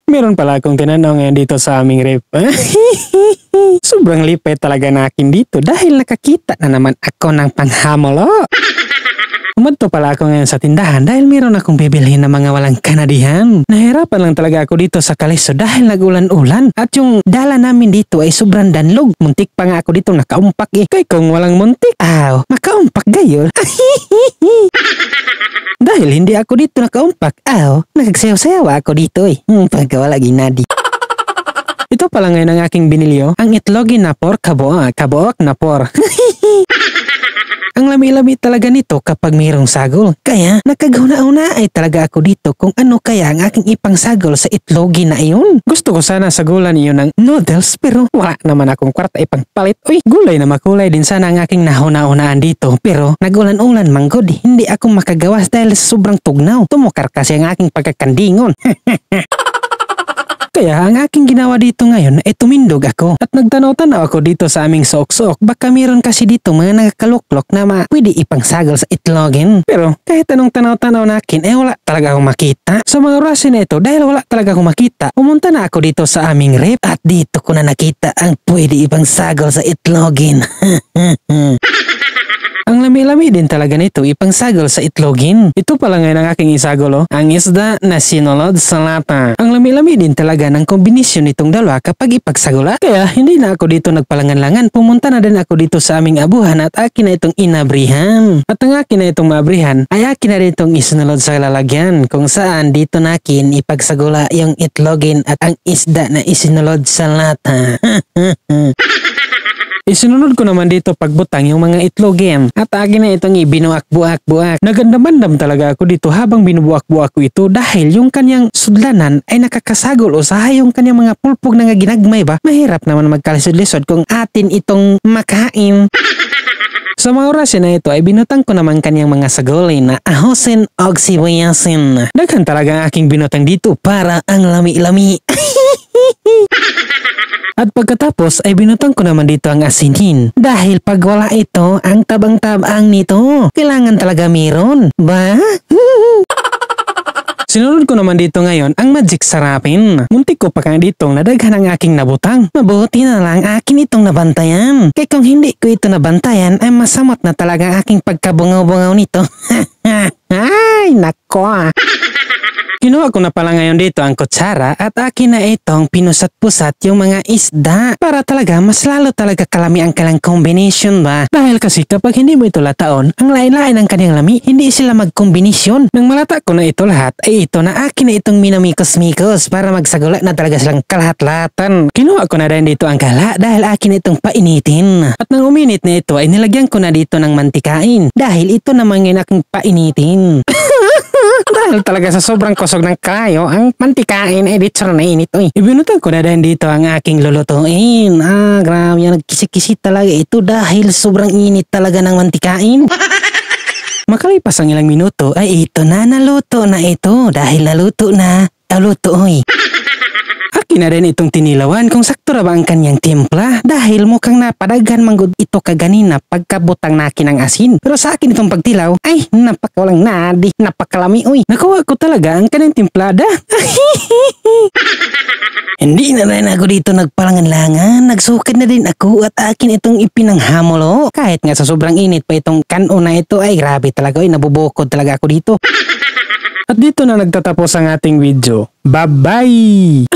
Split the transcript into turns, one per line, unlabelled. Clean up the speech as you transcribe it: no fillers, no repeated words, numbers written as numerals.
Meron pala akong tinanong ngayon dito sa aming rep. Sobrang lipay talaga na akin dito dahil nakakita na naman ako ng panghamolo. Umadto pala ako ngayon sa tindahan dahil meron akong bibilhin na mga walang kanadihan. Nahirapan lang talaga ako dito sa Kaliso dahil nagulan-ulan at yung dala namin dito ay sobrang danlog. Muntik pa nga ako dito nakaumpak eh. Kaya kung walang muntik, makaumpak gayon. Dahil hindi ako dito nakaumpak, nagsayaw-sayaw ako dito eh. Pagkawala ginadi. Ito pala ngayon ang aking binilyo, ang itlogin na por kaboak na por. Ang lami-lami talaga nito kapag mayroong sagol. Kaya nakagauna-una ay talaga ako dito kung ano kaya ang aking ipang sagol sa itlogi na iyon. Gusto ko sana sagulan iyon ng noodles pero wala naman akong kwarta ipang palit. Uy, gulay na makulay din sana ang aking nahuna-unaan dito. Pero nagulan-ulan manggod, hindi ako makagawas dahil sa sobrang tugnaw. Tumukar kasi ang aking pagkakandingon. Kaya ang aking ginawa dito ngayon ay tumindog ako at nagtanaw-tanaw ako dito sa aming sook-sook. Baka meron kasi dito mga nagkaluklok na pwede ipang sagol sa itlogin. Pero kahit anong tanaw-tanaw na akin ay wala talaga akong makita. Sa mga orasin na ito dahil wala talaga akong makita, pumunta na ako dito sa aming rep at dito ko na nakita ang pwede ipang sagol sa itlogin. Ang lami-lami din talaga nito ipang sagol sa itlogin. Ito pala ngayon ang aking isagol, ang isda na sinulod sa lata. Ang lami-lami din talaga ng kombinasyon nitong dalawa kapag ipagsagula. Kaya hindi na ako dito nagpalangan-langan. Pumunta na din ako dito sa aming abuhan at akin na itong inabrihan. At ang akin na itong mabrihan ay akin na rin itong isinulod sa lalagyan kung saan dito nakin ipagsagula yung itlogin at ang isda na isinulod sa lata. Isinunod ko naman dito pagbutang yung mga itlogin at akin na itong ibinuak-buak-buak. Nagandam-andam talaga ako dito habang binubuak-buak ko ito dahil yung kanyang sudlanan ay nakakasagol o sahay yung kanyang mga pulpog na ginagmay ba. Mahirap naman magkalisod-lisod kung atin itong makain. Sa mga orasin na ito ay binutang ko naman kanyang mga sagolin na ahosin o sibuyasin. Daghan talaga ang aking binutang dito para ang lami-lami. At pagkatapos ay binutang ko naman dito ang asinin. Dahil pag wala ito, ang tabang-tabang nito. Kailangan talaga meron. Ba? Sinunod ko naman dito ngayon ang magic sarapin. Muntik ko pa kaya ditong nadaghan ang aking nabutang. Mabuti na lang akin itong nabantayan. Kaya kung hindi ko ito nabantayan ay masamot na talaga ang aking pagkabungaw-bungaw nito. Ay, nako. Kinuha ko na pala ngayon dito ang kutsara at akin na itong pinusat-pusat yung mga isda para talaga mas lalo talaga kalami ang kalang combination ba. Dahil kasi kapag hindi mo ito lataon, ang lain-lain ng kanyang lami, hindi sila magkombinasyon. Nang malata ko na ito lahat, ay ito na akin na itong minamikos-mikos para magsagula na talaga silang kalahat-lahatan. Kinuha ko na rin dito ang kala dahil akin na itong painitin. At nang uminit na ito ay nilagyan ko na dito ng mantikain dahil ito naman yung aking painitin. Dahil talaga sa sobrang kusog ng kayo, ang mantikain ay dito na init. Ibinutang ko na din dito ang aking lulutuin. Grabe yan, nagkisi-kisi talaga ito dahil sobrang init talaga ng mantikain. Makalipas ang ilang minuto ay ito na naluto na ito dahil naluto na. Naluto Akin na rin itong tinilawan kung sakto na ba ang kanyang timpla dahil mukhang napadaghan manggod ito kaganina pagkabutang nakin ng asin. Pero sa akin itong pagtilaw ay napakawalang nadi, napakalami Nakuha ko talaga ang kanyang timplada. Hindi na rin ako dito nagpalangan-langan, nagsukad na din ako at akin itong ipinanghamulo. Kahit nga sa sobrang init pa itong kanon na ito ay grabe talaga nabubukod talaga ako dito. At dito na nagtatapos ang ating video. Bye-bye!